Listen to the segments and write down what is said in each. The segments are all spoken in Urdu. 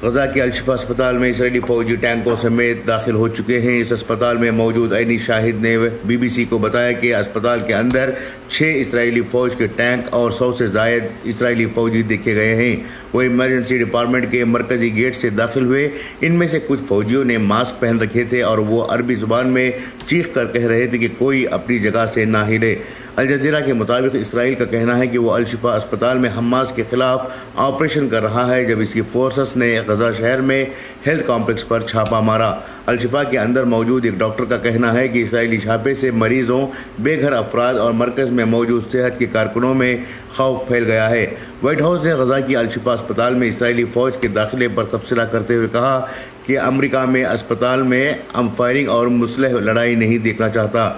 غزہ کے الشفا اسپتال میں اسرائیلی فوجی ٹینکوں سمیت داخل ہو چکے ہیں۔ اس اسپتال میں موجود عینی شاہد نے بی بی سی کو بتایا کہ اسپتال کے اندر 6 اسرائیلی فوج کے ٹینک اور 100 سے زائد اسرائیلی فوجی دیکھے گئے ہیں۔ وہ ایمرجنسی ڈپارٹمنٹ کے مرکزی گیٹ سے داخل ہوئے۔ ان میں سے کچھ فوجیوں نے ماسک پہن رکھے تھے اور وہ عربی زبان میں چیخ کر کہہ رہے تھے کہ کوئی اپنی جگہ سے نہ ہلے۔ الجزیرہ کے مطابق اسرائیل کا کہنا ہے کہ وہ الشفا اسپتال میں حماس کے خلاف آپریشن کر رہا ہے جب اس کی فورسز نے غزہ شہر میں ہیلتھ کمپلیکس پر چھاپا مارا۔ الشفا کے اندر موجود ایک ڈاکٹر کا کہنا ہے کہ اسرائیلی چھاپے سے مریضوں، بے گھر افراد اور مرکز میں موجود صحت کے کارکنوں میں خوف پھیل گیا ہے۔ وائٹ ہاؤس نے غزہ کی الشفا اسپتال میں اسرائیلی فوج کے داخلے پر تبصرہ کرتے ہوئے کہا کہ امریکہ میں اسپتال میں فائرنگ اور مسلح لڑائی نہیں دیکھنا چاہتا۔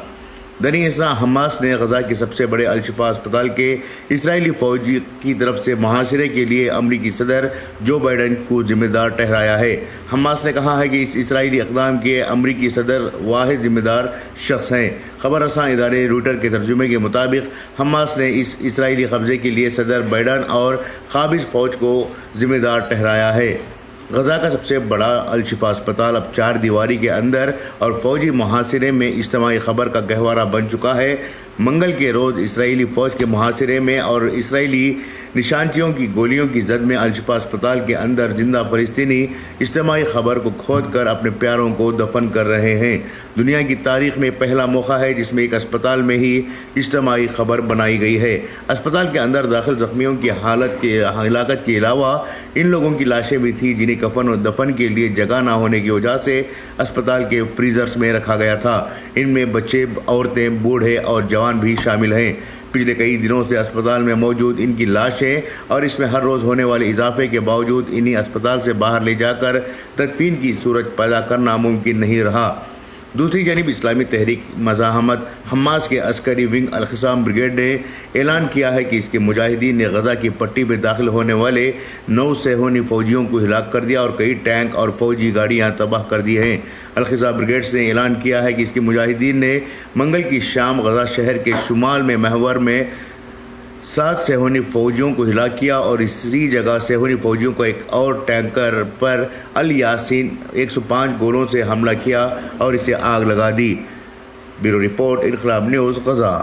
دینی اسنا حماس نے غزہ کے سب سے بڑے الشفا اسپتال کے اسرائیلی فوج کی طرف سے محاصرے کے لیے امریکی صدر جو بائیڈن کو ذمہ دار ٹھہرایا ہے۔ حماس نے کہا ہے کہ اس اسرائیلی اقدام کے امریکی صدر واحد ذمہ دار شخص ہیں۔ خبر رساں ادارے رویٹر کے ترجمے کے مطابق حماس نے اس اسرائیلی قبضے کے لیے صدر بائیڈن اور قابض فوج کو ذمہ دار ٹھہرایا ہے۔ غزہ کا سب سے بڑا الشفا اسپتال اب 4 دیواری کے اندر اور فوجی محاصرے میں اجتماعی خبر کا گہوارہ بن چکا ہے۔ منگل کے روز اسرائیلی فوج کے محاصرے میں اور اسرائیلی نشانچیوں کی گولیوں کی زد میں الشفا اسپتال کے اندر زندہ فلسطینی اجتماعی خبر کو کھود کر اپنے پیاروں کو دفن کر رہے ہیں۔ دنیا کی تاریخ میں پہلا موقع ہے جس میں ایک اسپتال میں ہی اجتماعی خبر بنائی گئی ہے۔ اسپتال کے اندر داخل زخمیوں کی ہلاکت کے علاوہ ان لوگوں کی لاشیں بھی تھیں جنہیں کفن و دفن کے لیے جگہ نہ ہونے کی وجہ سے اسپتال کے فریزرز میں رکھا گیا تھا۔ ان میں بچے، عورتیں، بوڑھے اور جوان بھی شامل ہیں۔ پچھلے کئی دنوں سے اسپتال میں موجود ان کی لاشیں اور اس میں ہر روز ہونے والے اضافے کے باوجود انہیں اسپتال سے باہر لے جا کر تدفین کی صورت پیدا کرنا ممکن نہیں رہا۔ دوسری جانب اسلامی تحریک مزاحمت حماس کے عسکری ونگ القسام بریگیڈ نے اعلان کیا ہے کہ اس کے مجاہدین نے غزہ کی پٹی میں داخل ہونے والے 9 صہیونی فوجیوں کو ہلاک کر دیا اور کئی ٹینک اور فوجی گاڑیاں تباہ کر دی ہیں۔ القسام بریگیڈ نے اعلان کیا ہے کہ اس کے مجاہدین نے منگل کی شام غزہ شہر کے شمال میں محور میں 7 صہیونی فوجیوں کو ہلاک کیا اور اسی جگہ صہیونی فوجیوں کو ایک اور ٹینکر پر الیاسین 105 گولوں سے حملہ کیا اور اسے آگ لگا دی۔ بیورو رپورٹ، انقلاب نیوز، غزہ۔